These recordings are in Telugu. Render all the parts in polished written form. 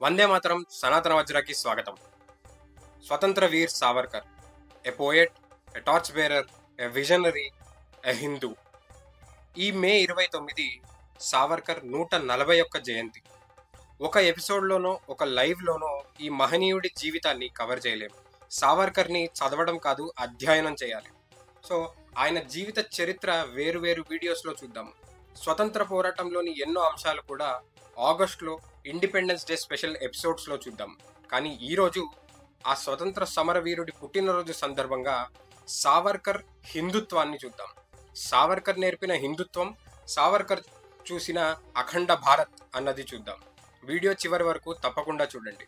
వందే మాతరం సనాతన వజ్రకి స్వాగతం. స్వతంత్ర Veer Savarkar, a poet, a torch bearer, a visionary, a Hindu. ఈ మే 29 సావర్కర్ 141 జయంతి. ఒక ఎపిసోడ్లోనో ఒక లైవ్లోనో ఈ మహనీయుడి జీవితాన్ని కవర్ చేయలేము. సావర్కర్ని చదవడం కాదు, అధ్యయనం చేయాలి. సో ఆయన జీవిత చరిత్ర వేరు వీడియోస్లో చూద్దాము. స్వతంత్ర పోరాటంలోని ఎన్నో అంశాలు కూడా ఆగస్టులో ఇండిపెండెన్స్ డే స్పెషల్ ఎపిసోడ్స్లో చూద్దాం. కానీ ఈరోజు ఆ స్వతంత్ర సమరవీరుడి పుట్టినరోజు సందర్భంగా సావర్కర్ హిందుత్వాన్ని చూద్దాం. సావర్కర్ నేర్పిన హిందుత్వం, సావర్కర్ చూసిన అఖండ భారత్ అన్నది చూద్దాం. వీడియో చివరి వరకు తప్పకుండా చూడండి.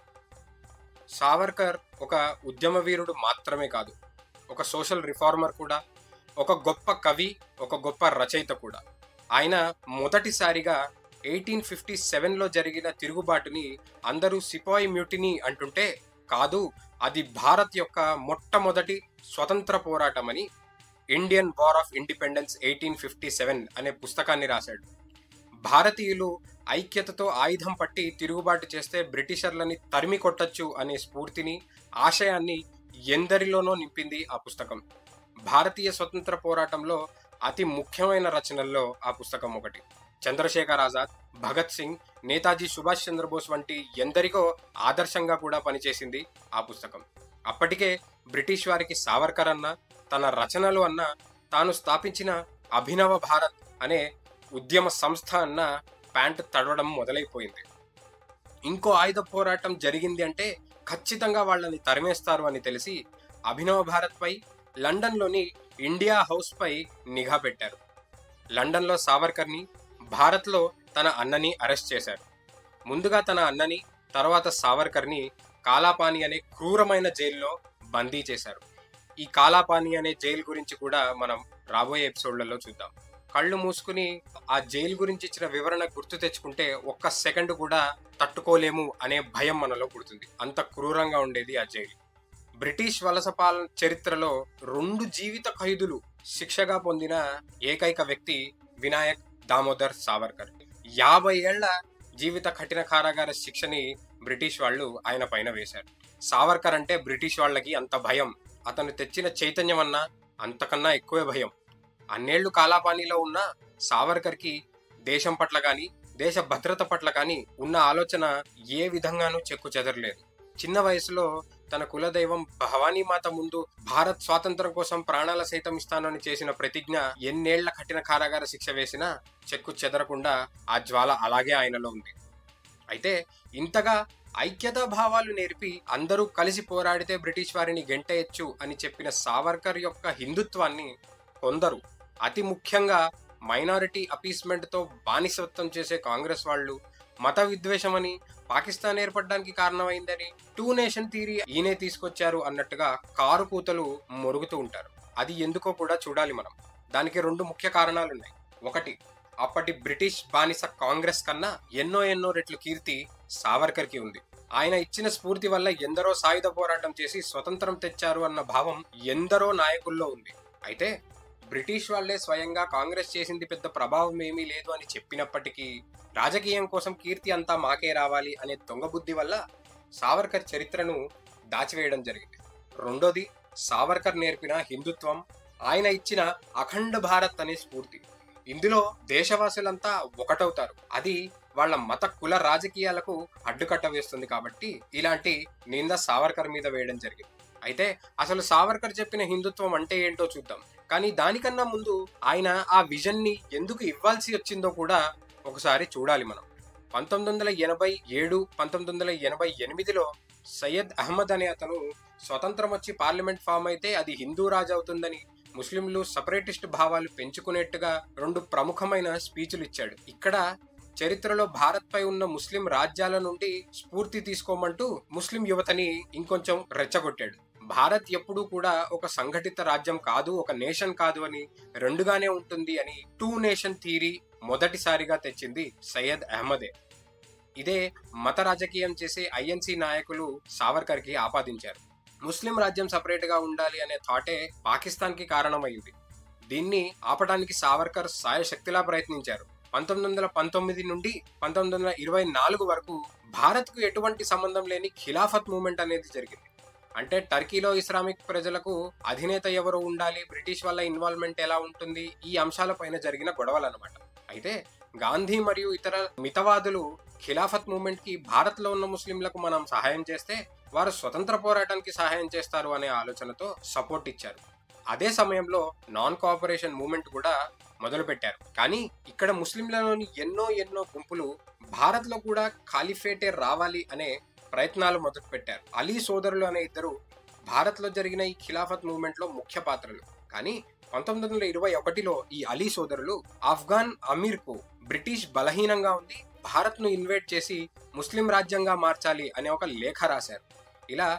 సావర్కర్ ఒక ఉద్యమ వీరుడు మాత్రమే కాదు, ఒక సోషల్ రిఫార్మర్ కూడా, ఒక గొప్ప కవి, ఒక గొప్ప రచయిత కూడా. ఆయన మొదటిసారిగా 1857లో జరిగిన తిరుగుబాటుని అందరూ సిపాయి మ్యూటినీ అంటుంటే, కాదు, అది భారత్ యొక్క మొట్టమొదటి స్వతంత్ర పోరాటమని ఇండియన్ వార్ ఆఫ్ ఇండిపెండెన్స్ 1857 అనే పుస్తకాన్ని రాశాడు. భారతీయులు ఐక్యతతో ఆయుధం పట్టి తిరుగుబాటు చేస్తే బ్రిటిషర్లని తరిమి కొట్టచ్చు అనే స్ఫూర్తిని, ఆశయాన్ని ఎందరిలోనో నింపింది ఆ పుస్తకం. భారతీయ స్వతంత్ర పోరాటంలో అతి ముఖ్యమైన రచనల్లో ఆ పుస్తకం ఒకటి. చంద్రశేఖర్ ఆజాద్, భగత్ సింగ్, నేతాజీ సుభాష్ చంద్రబోస్ వంటి ఎందరికో ఆదర్శంగా కూడా పనిచేసింది ఆ పుస్తకం. అప్పటికే బ్రిటిష్ వారికి సావర్కర్ అన్న, తన రచనలు అన్న, తాను స్థాపించిన అభినవ భారత్ అనే ఉద్యమ సంస్థ అన్న ప్యాంటు తడవడం మొదలైపోయింది. ఇంకో ఆయుధ పోరాటం జరిగింది అంటే ఖచ్చితంగా వాళ్ళని తరిమేస్తారు అని తెలిసి అభినవ భారత్ పై లండన్లోని ఇండియా హౌస్ పై నిఘా పెట్టారు. లండన్లో సావర్కర్ని, భారత్లో తన అన్నని అరెస్ట్ చేశారు. ముందుగా తన అన్నని, తర్వాత సావర్కర్ని కాలాపాని అనే క్రూరమైన జైల్లో బందీ చేశారు. ఈ కాలాపాని అనే జైలు గురించి కూడా మనం రాబోయే ఎపిసోడ్లలో చూద్దాం. కళ్ళు మూసుకుని ఆ జైలు గురించి ఇచ్చిన వివరణ గుర్తు తెచ్చుకుంటే ఒక్క సెకండ్ కూడా తట్టుకోలేము అనే భయం మనలో పుడుతుంది. అంత క్రూరంగా ఉండేది ఆ జైలు. బ్రిటిష్ వలస పాలన చరిత్రలో 2 జీవిత ఖైదులు శిక్షగా పొందిన ఏకైక వ్యక్తి వినాయక్ దామోదర్ సావర్కర్. 50 ఏళ్ల జీవిత కఠిన కారాగార శిక్షని బ్రిటిష్ వాళ్ళు ఆయన పైన వేశారు. సావర్కర్ అంటే బ్రిటిష్ వాళ్ళకి అంత భయం. అతను తెచ్చిన చైతన్యం అన్నా అంతకన్నా ఎక్కువే భయం. అన్నేళ్లు కాలాపానీలో ఉన్న సావర్కర్కి దేశం పట్ల కానీ, దేశ భద్రత పట్ల కానీ ఉన్న ఆలోచన ఏ విధంగానూ చెక్కు చెదరలేదు. చిన్న వయసులో తన కులదైవం భవానీమాత ముందు భారత్ స్వాతంత్రం కోసం ప్రాణాల సైతం ఇస్తానని చేసిన ప్రతిజ్ఞ ఎన్నేళ్ల కఠిన కారాగార శిక్ష వేసినా చెక్కు చెదరకుండా ఆ జ్వాల అలాగే ఆయనలో ఉంది. అయితే ఇంతగా ఐక్యతా భావాలు నేర్పి అందరూ కలిసి పోరాడితే బ్రిటిష్ వారిని గెంటేయచ్చు అని చెప్పిన సావర్కర్ యొక్క హిందుత్వాన్ని కొందరు, అతి ముఖ్యంగా మైనారిటీ అపీస్మెంట్తో బానిసత్వం చేసే కాంగ్రెస్ వాళ్ళు, మత విద్వేషమని, పాకిస్తాన్ ఏర్పడడానికి కారణమైందని, 2 నేషన్ థియరీ ఈయనే తీసుకొచ్చారు అన్నట్టుగా కారు కూతలు మొరుగుతూ ఉంటారు. అది ఎందుకో కూడా చూడాలి మనం. దానికి 2 ముఖ్య కారణాలున్నాయి. ఒకటి, అప్పటి బ్రిటిష్ బానిస కాంగ్రెస్ కన్నా ఎన్నో రెట్లు కీర్తి సావర్కర్కి ఉంది. ఆయన ఇచ్చిన స్ఫూర్తి వల్ల ఎందరో సాయుధ పోరాటం చేసి స్వతంత్రం తెచ్చారు అన్న భావం ఎందరో నాయకుల్లో ఉంది. అయితే బ్రిటిష్ వాళ్లే స్వయంగా కాంగ్రెస్ చేసింది పెద్ద ప్రభావం ఏమీ లేదు అని చెప్పినప్పటికీ రాజకీయం కోసం కీర్తి అంతా మాకే రావాలి అనే దొంగబుద్ధి వల్ల సావర్కర్ చరిత్రను దాచివేయడం జరిగింది. రెండోది, సావర్కర్ నేర్పిన హిందుత్వం, ఆయన ఇచ్చిన అఖండ భారత్ అనే స్ఫూర్తి. ఇందులో దేశవాసులంతా ఒకటవుతారు. అది వాళ్ళ మత కుల రాజకీయాలకు అడ్డుకట్ట వేస్తుంది. కాబట్టి ఇలాంటి నింద సావర్కర్ మీద వేయడం జరిగింది. అయితే అసలు సావర్కర్ చెప్పిన హిందుత్వం అంటే ఏంటో చూద్దాం. కానీ దానికన్నా ముందు ఆయన ఆ విజన్ని ఎందుకు ఇవ్వాల్సి వచ్చిందో కూడా ఒకసారి చూడాలి మనం. 1987, 1988లో సయ్యద్ అహ్మద్ అనే అతను స్వతంత్రం వచ్చి పార్లమెంట్ ఫామ్ అయితే అది హిందూ రాజు అవుతుందని, ముస్లింలు సపరేటిస్ట్ భావాలు పెంచుకునేట్టుగా 2 ప్రముఖమైన స్పీచ్లు ఇచ్చాడు. ఇక్కడ చరిత్రలో భారత్ పై ఉన్న ముస్లిం రాజ్యాల నుండి స్ఫూర్తి తీసుకోమంటూ ముస్లిం యువతని ఇంకొంచెం రెచ్చగొట్టాడు. భారత్ ఎప్పుడూ కూడా ఒక సంఘటిత రాజ్యం కాదు, ఒక నేషన్ కాదు అని, 2గానే ఉంటుంది అని 2 నేషన్ థియరీ మొదటిసారిగా తెచ్చింది సయ్యద్ అహ్మదే. ఇదే మత రాజకీయం చేసే ఐఎన్సీ నాయకులు సావర్కర్కి ఆపాదించారు. ముస్లిం రాజ్యం సపరేట్గా ఉండాలి అనే థాటే పాకిస్తాన్కి కారణమైంది. దీన్ని ఆపడానికి సావర్కర్ సాయశక్తిలా ప్రయత్నించారు. 1919 నుండి 1924 వరకు భారత్కు ఎటువంటి సంబంధం లేని ఖిలాఫత్ మూవ్మెంట్ అనేది జరిగింది. అంటే టర్కీలో ఇస్లామిక్ ప్రజలకు అధినేత ఎవరు ఉండాలి, బ్రిటిష్ వల్ల ఇన్వాల్వ్మెంట్ ఎలా ఉంటుంది, ఈ అంశాలపైన జరిగిన గొడవలు అనమాట. అయితే గాంధీ మరియు ఇతర మితవాదులు ఖిలాఫత్ మూవ్మెంట్ కి భారత్ లో ఉన్న ముస్లింలకు మనం సహాయం చేస్తే వారు స్వతంత్ర పోరాటానికి సహాయం చేస్తారు అనే ఆలోచనతో సపోర్ట్ ఇచ్చారు. అదే సమయంలో నాన్ కోఆపరేషన్ మూవ్మెంట్ కూడా మొదలు పెట్టారు. కానీ ఇక్కడ ముస్లింలలోని ఎన్నో గుంపులు భారత్ లో కూడా ఖాలిఫేటే రావాలి అనే ప్రయత్నాలు మొదలు పెట్టారు. అలీ సోదరులు అనే ఇద్దరు భారత్ లో జరిగిన ఈ ఖిలాఫత్ మూవ్మెంట్ లో ముఖ్య పాత్రలు. కానీ 1921లో ఈ అలీ సోదరులు ఆఫ్ఘాన్ అమీర్ కు బ్రిటిష్ బలహీనంగా ఉంది, భారత్ ను ఇన్వైట్ చేసి ముస్లిం రాజ్యంగా మార్చాలి అనే ఒక లేఖ రాశారు. ఇలా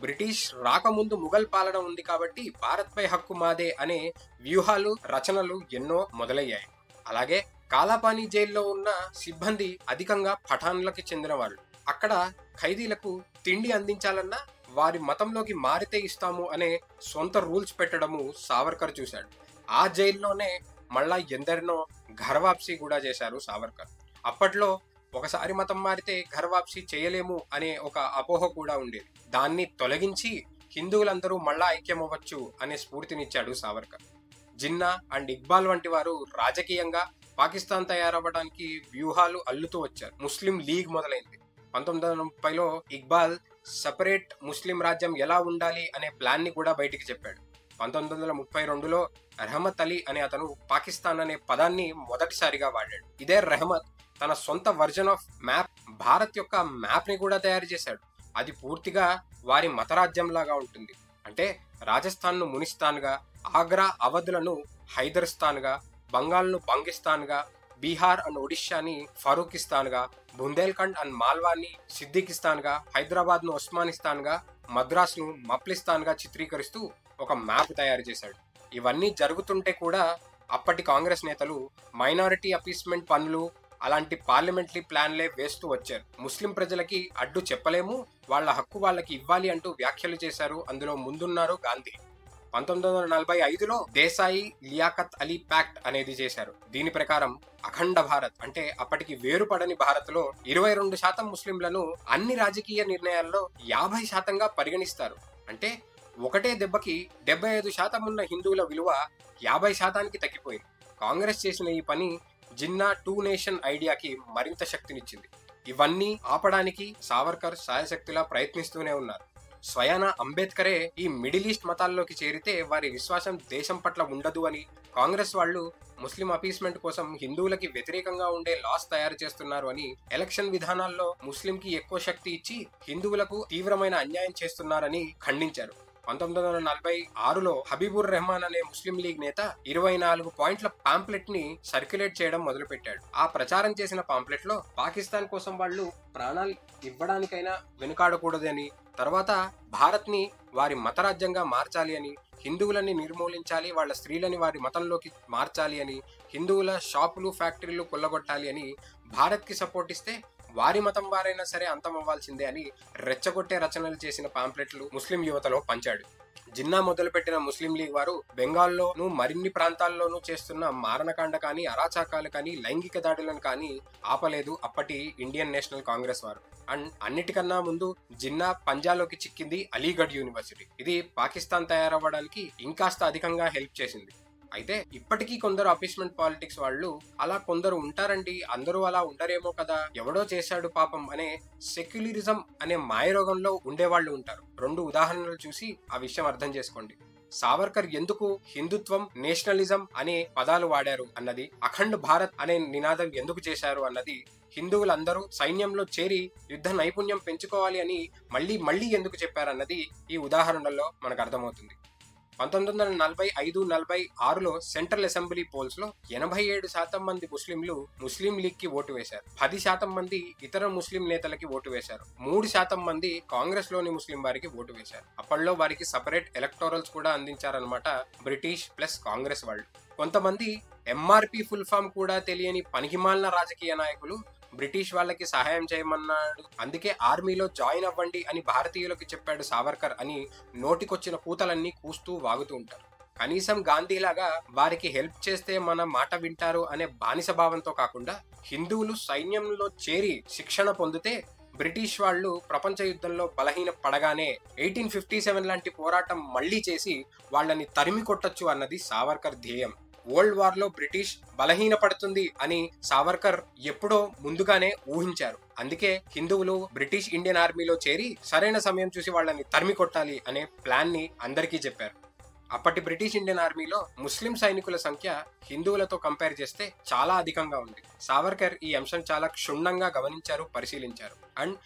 బ్రిటిష్ రాకముందు ముఘల్ పాలన ఉంది కాబట్టి భారత్ పై హక్కు మాదే అనే వ్యూహాలు రచనలు ఎన్నో మొదలయ్యాయి. అలాగే కాలాపానీ జైల్లో ఉన్న సిబ్బంది అధికంగా పఠాన్లకి చెందిన వాళ్ళు. అక్కడ ఖైదీలకు తిండి అందించాలన్నా వారి మతంలోకి మారితే ఇస్తాము అనే సొంత రూల్స్ పెట్టడము సావర్కర్ చూశాడు. ఆ జైల్లోనే మళ్ళా ఎందరినో ఘర్వాప్సీ కూడా చేశారు సావర్కర్. అప్పట్లో ఒకసారి మతం మారితే ఘర్వాప్సీ చేయలేము అనే ఒక అపోహ కూడా ఉండేది. దాన్ని తొలగించి హిందువులందరూ మళ్ళా ఐక్యమవ్వచ్చు అనే స్ఫూర్తినిచ్చాడు సావర్కర్. జిన్నా అండ్ ఇక్బాల్ వంటి వారు రాజకీయంగా పాకిస్తాన్ తయారవ్వడానికి వ్యూహాలు అల్లుతూ వచ్చారు. ముస్లిం లీగ్ మొదలైంది. 1930లో ఇక్బాల్ సపరేట్ ముస్లిం రాజ్యం ఎలా ఉండాలి అనే ప్లాన్ ని కూడా బయటికి చెప్పాడు. 1932లో రెహమత్ అలీ అనే అతను పాకిస్తాన్ అనే పదాన్ని మొదటిసారిగా వాడాడు. ఇదే రెహమత్ తన సొంత వర్జన్ ఆఫ్ మ్యాప్, భారత్ యొక్క మ్యాప్ ని కూడా తయారు చేశాడు. అది పూర్తిగా వారి మతరాజ్యం లాగా ఉంటుంది. అంటే రాజస్థాన్ ను మునిస్తాన్ గా, ఆగ్రా అవధులను హైదర్స్థాన్ గా, బంగాల్ను బంగిస్తాన్ గా, బీహార్ అండ్ ఒడిషాని ఫరూకిస్తాన్ గా, బుందేల్ఖండ్ అండ్ మాల్వాని సిద్దికిస్తాన్ గా, హైదరాబాద్ ను ఒస్మానిస్తాన్ గా, మద్రాస్ ను మప్లిస్తాన్ గా చిత్రీకరిస్తూ ఒక మ్యాప్ తయారు చేశాడు. ఇవన్నీ జరుగుతుంటే కూడా అప్పటి కాంగ్రెస్ నేతలు మైనారిటీ అపీస్మెంట్ పనులు అలాంటి పార్లమెంటరీ ప్లాన్లే వేస్తూ వచ్చారు. ముస్లిం ప్రజలకి అడ్డు చెప్పలేము, వాళ్ళ హక్కు వాళ్ళకి ఇవ్వాలి అంటూ వ్యాఖ్యలు చేశారు. అందులో ముందున్నారు గాంధీ. 1945లో దేశాయి లియాఖత్ అలీ ప్యాక్ట్ అనేది చేశారు. దీని ప్రకారం అఖండ భారత్ అంటే అప్పటికి వేరుపడని భారత్ లో 22% ముస్లింలను అన్ని రాజకీయ నిర్ణయాల్లో 50%గా పరిగణిస్తారు. అంటే ఒకటే దెబ్బకి 75% ఉన్న హిందువుల విలువ 50%కి తగ్గిపోయింది. కాంగ్రెస్ చేసిన ఈ పని జిన్నా టూ నేషన్ ఐడియాకి మరింత శక్తినిచ్చింది. ఇవన్నీ ఆపడానికి సావర్కర్ శాయశక్తిలా ప్రయత్నిస్తూనే ఉన్నారు. స్వయాన అంబేద్కరే ఈ మిడిల్ ఈస్ట్ మతాల్లోకి చేరితే వారి విశ్వాసం దేశం పట్ల ఉండదు అని, కాంగ్రెస్ వాళ్ళు ముస్లిం అపీస్మెంట్ కోసం హిందువులకి వ్యతిరేకంగా ఉండే లాస్ తయారు చేస్తున్నారు అని, ఎలక్షన్ విధానాల్లో ముస్లింకి ఎక్కువ శక్తి ఇచ్చి హిందువులకు తీవ్రమైన అన్యాయం చేస్తున్నారని ఖండించారు. 1946లో హబీబుర్ రెహమాన్ అనే ముస్లిం లీగ్ నేత 24 పాయింట్ల పాంప్లెట్ ని సర్క్యులేట్ చేయడం మొదలుపెట్టాడు. ఆ ప్రచారం చేసిన పాంప్లెట్ లో పాకిస్తాన్ కోసం వాళ్ళు ప్రాణాలు ఇవ్వడానికైనా వెనుకాడకూడదని, తర్వాత భారత్ ని వారి మతరాజ్యంగా మార్చాలి అని, హిందువులని నిర్మూలించాలి, వాళ్ళ స్త్రీలని వారి మతంలోకి మార్చాలి అని, హిందువుల షాపులు ఫ్యాక్టరీలు కొల్లగొట్టాలి అని, భారత్ కి సపోర్ట్ ఇస్తే వారి మతం వారైనా సరే అంతం అవ్వాల్సిందే అని రెచ్చగొట్టే రచనలు చేసిన పాంప్లెట్లు ముస్లిం యువతలో పంచాడు. జిన్నా మొదలుపెట్టిన ముస్లిం లీగ్ వారు బెంగాల్లోనూ మరిన్ని ప్రాంతాల్లోనూ చేస్తున్న మారణకాండ కానీ, అరాచకాలు కానీ, లైంగిక దాడులను కానీ ఆపలేదు అప్పటి ఇండియన్ నేషనల్ కాంగ్రెస్ వారు. అండ్ అన్నిటికన్నా ముందు జిన్నా పంజాలోకి చిక్కింది అలీగఢ్ యూనివర్సిటీ. ఇది పాకిస్తాన్ తయారవ్వడానికి ఇంకాస్త అధికంగా హెల్ప్ చేసింది. అయితే ఇప్పటికీ కొందరు అపీస్మెంట్ పాలిటిక్స్ వాళ్ళు అలా కొందరు ఉంటారండి, అందరూ అలా ఉండరేమో కదా, ఎవడో చేశాడు పాపం అనే సెక్యులరిజం అనే మాయరోగంలో ఉండేవాళ్ళు ఉంటారు. 2 ఉదాహరణలు చూసి ఆ విషయం అర్థం చేసుకోండి. సావర్కర్ ఎందుకు హిందుత్వం, నేషనలిజం అనే పదాలు వాడారు అన్నది, అఖండ్ భారత్ అనే నినాదం ఎందుకు చేశారు అన్నది, హిందువులందరూ సైన్యంలో చేరి యుద్ధ నైపుణ్యం పెంచుకోవాలి అని మళ్ళీ ఎందుకు చెప్పారన్నది ఈ ఉదాహరణలో మనకు అర్థమవుతుంది. 1945-46లో సెంట్రల్ అసెంబ్లీ పోల్స్ లో 87% మంది ముస్లింలు ముస్లిం లీగ్ కి ఓటు వేశారు. 10% మంది ఇతర ముస్లిం నేతలకి ఓటు వేశారు. 3% మంది కాంగ్రెస్ లోని ముస్లిం వారికి ఓటు వేశారు. అప్పట్లో వారికి సపరేట్ ఎలక్టోరల్స్ కూడా అందించారనమాట బ్రిటిష్ ప్లస్ కాంగ్రెస్ వాళ్ళు. కొంతమంది ఎంఆర్పి ఫుల్ ఫామ్ కూడా తెలియని పనికిమాలిన రాజకీయ నాయకులు బ్రిటిష్ వాళ్ళకి సహాయం చేయమన్నాడు, అందుకే ఆర్మీలో జాయిన్ అవ్వండి అని భారతీయులకు చెప్పాడు సావర్కర్ అని నోటికొచ్చిన కూతలన్నీ కూస్తూ వాగుతూ ఉంటారు. కనీసం గాంధీలాగా వారికి హెల్ప్ చేస్తే మన మాట వింటారు అనే బానిస భావంతో కాకుండా హిందువులు సైన్యంలో చేరి శిక్షణ పొందితే బ్రిటిష్ వాళ్ళు ప్రపంచ యుద్ధంలో బలహీన పడగానే 1857 లాంటి పోరాటం మళ్లీ చేసి వాళ్ళని తరిమి కొట్టొచ్చు అన్నది సావర్కర్ ధ్యేయం. వరల్డ్ వార్ లో బ్రిటిష్ బలహీన పడుతుంది అని సావర్కర్ ఎప్పుడో ముందుగానే ఊహించారు. అందుకే హిందువులు బ్రిటిష్ ఇండియన్ ఆర్మీలో చేరి సరైన సమయం చూసి వాళ్ళని తరిమి కొట్టాలి అనే ప్లాన్ ని అందరికీ చెప్పారు. అప్పటి బ్రిటిష్ ఇండియన్ ఆర్మీలో ముస్లిం సైనికుల సంఖ్య హిందువులతో కంపేర్ చేస్తే చాలా అధికంగా ఉంది. సావర్కర్ ఈ అంశం చాలా క్షుణ్ణంగా గమనించారు, పరిశీలించారు. అండ్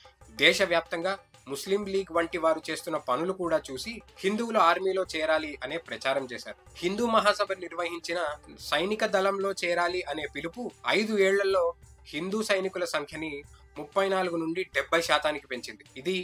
దేశవ్యాప్తంగా ముస్లిం లీగ్ వంటి వారు చేస్తున్న పనులు కూడా చూసి హిందువులు ఆర్మీలో చేరాలి అనే ప్రచారం చేశారు. హిందూ మహాసభ నిర్వహించిన సైనిక దళంలో చేరాలి అనే పిలుపు 5 ఏళ్లలో హిందూ సైనికుల సంఖ్యని 34 నుండి 70% పెంచింది. ఇది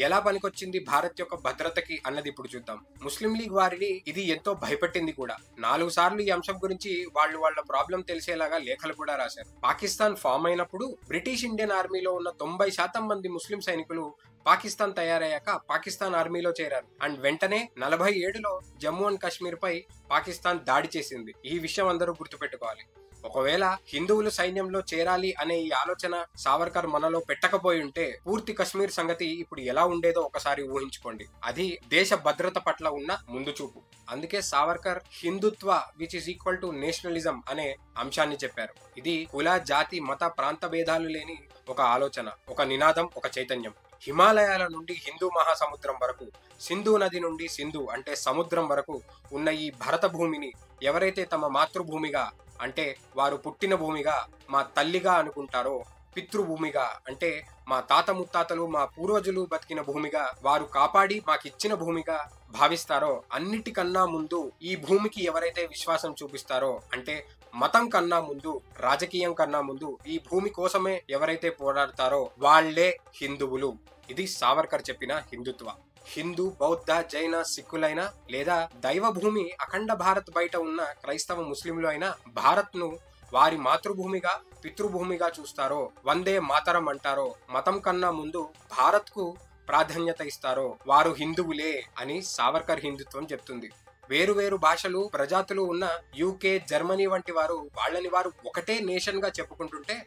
ఎలా పనికొచ్చింది భారత్ యొక్క భద్రతకి అన్నది ఇప్పుడు చూద్దాం. ముస్లిం లీగ్ వారిని ఇది ఎంతో భయపెట్టింది కూడా. 4 సార్లు ఈ అంశం గురించి వాళ్ళ ప్రాబ్లం తెలిసేలాగా లేఖలు కూడా రాశారు. పాకిస్తాన్ ఫామ్ అయినప్పుడు బ్రిటిష్ ఇండియన్ ఆర్మీలో ఉన్న 90% మంది ముస్లిం సైనికులు పాకిస్తాన్ తయారయ్యాక పాకిస్తాన్ ఆర్మీలో చేరారు. అండ్ వెంటనే 47లో జమ్మూ అండ్ కాశ్మీర్ పై పాకిస్తాన్ దాడి చేసింది. ఈ విషయం అందరూ గుర్తుపెట్టుకోవాలి. ఒకవేళ హిందువులు సైన్యంలో చేరాలి అనే ఈ ఆలోచన సావర్కర్ మనలో పెట్టకపోయి ఉంటే పూర్తి కశ్మీర్ సంగతి ఇప్పుడు ఎలా ఉండేదో ఒకసారి ఊహించుకోండి. అది దేశ భద్రత పట్ల ఉన్న ముందు చూపు. అందుకే Savarkar Hindutva which is equal to nationalism అనే అంశాన్ని చెప్పారు. ఇది కుల, జాతి, మత, ప్రాంత భేదాలు లేని ఒక ఆలోచన, ఒక నినాదం, ఒక చైతన్యం. హిమాలయాల నుండి హిందూ మహాసముద్రం వరకు, సింధు నది నుండి సింధు అంటే సముద్రం వరకు ఉన్న ఈ భరత భూమిని ఎవరైతే తమ మాతృభూమిగా అంటే వారు పుట్టిన భూమిగా, మా తల్లిగా అనుకుంటారో, పితృభూమిగా అంటే మా తాత ముత్తాతలు, మా పూర్వజులు బతికిన భూమిగా, వారు కాపాడి మాకిచ్చిన భూమిగా భావిస్తారో, అన్నిటికన్నా ముందు ఈ భూమికి ఎవరైతే విశ్వాసం చూపిస్తారో, అంటే మతం కన్నా ముందు, రాజకీయం కన్నా ముందు ఈ భూమి కోసమే ఎవరైతే పోరాడతారో వాళ్లే హిందువులు. ఇది సావర్కర్ చెప్పిన హిందుత్వ. హిందూ, బౌద్ధ, జైన, సిక్కులైనా లేదా దైవ భూమి అఖండ భారత్ బయట ఉన్న క్రైస్తవ ముస్లింలు అయినా భారత్ ను వారి మాతృభూమిగా, పితృభూమిగా చూస్తారో, వందే మాతరం అంటారో, మతం కన్నా ముందు భారత్ కు ప్రాధాన్యత ఇస్తారో వారు హిందువులే అని సావర్కర్ హిందుత్వం చెప్తుంది. వేరు భాషలు, ప్రజాతులు ఉన్న యూకే, జర్మనీ వంటి వారు వాళ్ళని వారు ఒకటే నేషన్ గా చెప్పుకుంటుంటే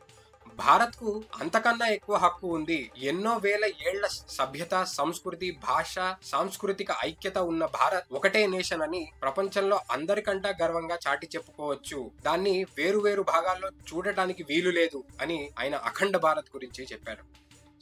భారత్ కు అంతకన్నా ఎక్కువ హక్కు ఉంది. ఎన్నో వేల ఏళ్ల సభ్యత, సంస్కృతి, భాష, సాంస్కృతిక ఐక్యత ఉన్న భారత్ ఒకటే నేషన్ అని ప్రపంచంలో అందరికంటా గర్వంగా చాటి చెప్పుకోవచ్చు. దాన్ని వేరు భాగాల్లో చూడటానికి వీలు లేదు అని ఆయన అఖండ భారత్ గురించి చెప్పారు.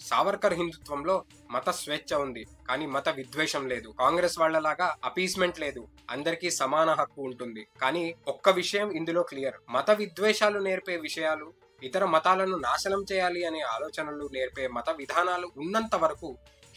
సావర్కర్ హిందుత్వంలో మత స్వేచ్ఛ ఉంది, కానీ మత విద్వేషం లేదు. కాంగ్రెస్ వాళ్లలాగా అపీస్మెంట్ లేదు. అందరికీ సమాన హక్కు ఉంటుంది. కానీ ఒక్క విషయం ఇందులో క్లియర్: మత విద్వేషాలు నేర్పే విషయాలు, ఇతర మతాలను నాశనం చేయాలి అనే ఆలోచనలు నేర్పే మత విధానాలు ఉన్నంత వరకు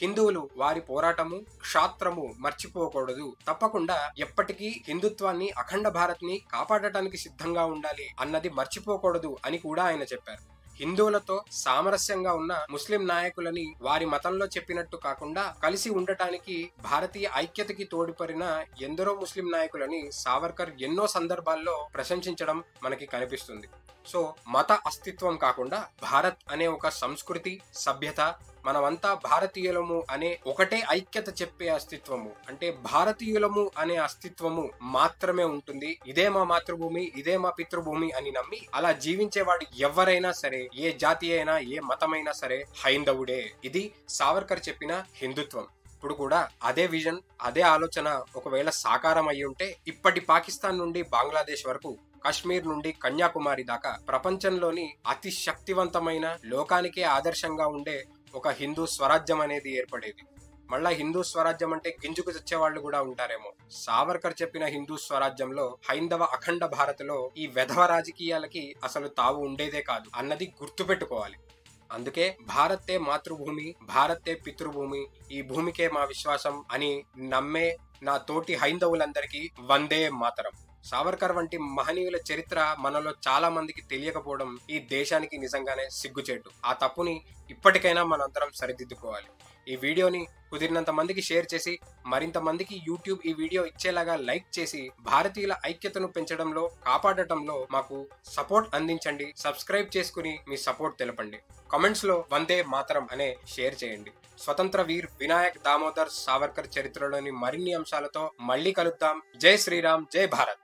హిందువులు వారి పోరాటము, క్షాత్రము మర్చిపోకూడదు. తప్పకుండా ఎప్పటికీ హిందుత్వాన్ని, అఖండ భారత్ ని కాపాడటానికి సిద్ధంగా ఉండాలి అన్నది మర్చిపోకూడదు అని కూడా ఆయన చెప్పారు. హిందువులతో సామరస్యంగా ఉన్న ముస్లిం నాయకులని వారి మతంలో చెప్పినట్టు కాకుండా కలిసి ఉండటానికి, భారతీయ ఐక్యతకి తోడ్పడిన ఎందరో ముస్లిం నాయకులని సావర్కర్ ఎన్నో సందర్భాల్లో ప్రశంసించడం మనకి కనిపిస్తుంది. సో మత అస్తిత్వం కాకుండా భారత్ అనే ఒక సంస్కృతి, సభ్యత, మనమంతా భారతీయులము అనే ఒకటే ఐక్యత చెప్పే అస్తిత్వము, అంటే భారతీయులము అనే అస్తిత్వము మాత్రమే ఉంటుంది. ఇదే మా మాతృభూమి, ఇదే మా పితృభూమి అని నమ్మి అలా జీవించేవాడు ఎవరైనా సరే, ఏ జాతి అయినా, ఏ మతమైనా సరే హైందవుడే. ఇది సావర్కర్ చెప్పిన హిందుత్వం. ఇప్పుడు కూడా అదే విజన్, అదే ఆలోచన ఒకవేళ సాకారం అయి ఉంటే ఇప్పటి పాకిస్తాన్ నుండి బంగ్లాదేశ్ వరకు, కాశ్మీర్ నుండి కన్యాకుమారి దాకా ప్రపంచంలోని అతి శక్తివంతమైన, లోకానికే ఆదర్శంగా ఉండే ఒక హిందూ స్వరాజ్యం అనేది ఏర్పడేది. మళ్ళా హిందూ స్వరాజ్యం అంటే గింజుకు తెచ్చేవాళ్లు కూడా ఉంటారేమో. సావర్కర్ చెప్పిన హిందూ స్వరాజ్యంలో, హైందవ అఖండ భారత్లో ఈ వెధవ రాజకీయాలకి అసలు తావు ఉండేదే కాదు అన్నది గుర్తుపెట్టుకోవాలి. అందుకే భారతే మాతృభూమి, భారతే పితృభూమి, ఈ భూమికే మా విశ్వాసం అని నమ్మే నా తోటి హైందవులందరికీ వందే మాతరం. సావర్కర్ వంటి మహనీయుల చరిత్ర మనలో చాలా మందికి తెలియకపోవడం ఈ దేశానికి నిజంగానే సిగ్గుచేటు. ఆ తప్పుని ఇప్పటికైనా మనందరం సరిదిద్దుకోవాలి. ఈ వీడియోని కుదిరినంత మందికి షేర్ చేసి, మరింత మందికి యూట్యూబ్ ఈ వీడియో ఇచ్చేలాగా లైక్ చేసి, భారతీయుల ఐక్యతను పెంచడంలో, కాపాడటంలో మాకు సపోర్ట్ అందించండి. సబ్స్క్రైబ్ చేసుకుని మీ సపోర్ట్ తెలపండి. కామెంట్స్ లో వందే మాతరం అనే షేర్ చేయండి. స్వతంత్ర వీర్ వినాయక్ దామోదర్ సావర్కర్ చరిత్రలోని మరిన్ని అంశాలతో మళ్ళీ కలుద్దాం. జై శ్రీరామ్, జై భారత్.